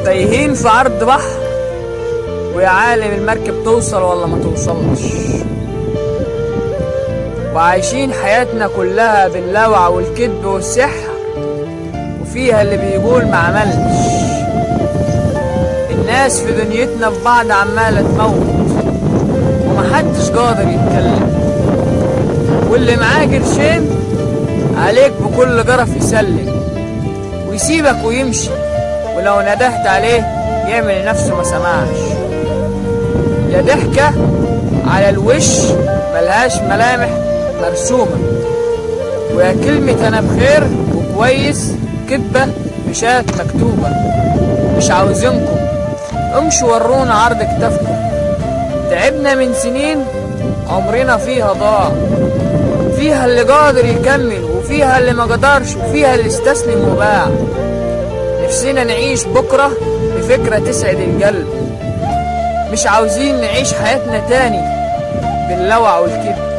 تايهين في عرض بحر، ويا عالم المركب توصل ولا ما توصلش، وعايشين حياتنا كلها باللوع والكذب والسحر، وفيها اللي بيقول ما عملش. الناس في دنيتنا في بعض عمالة تموت، ومحدش قادر يتكلم، واللي معاه قرشين عليك بكل جرف يسلم، ويسيبك ويمشي، ولو ندهت عليه يعمل نفسه ما سمعش. يا ضحكة على الوش ملهاش ملامح مرسومة، ويا كلمة أنا بخير وكويس كدبة مشات مكتوبة. مش عاوزينكم، امشوا ورونا عرض كتافكم، تعبنا من سنين عمرنا فيها ضاع، فيها اللي قادر يكمل وفيها اللي ما قدرش وفيها اللي استسلم وباع. نفسنا نعيش بكرة بفكرة تسعد القلب، مش عاوزين نعيش حياتنا تاني باللوع والكذب.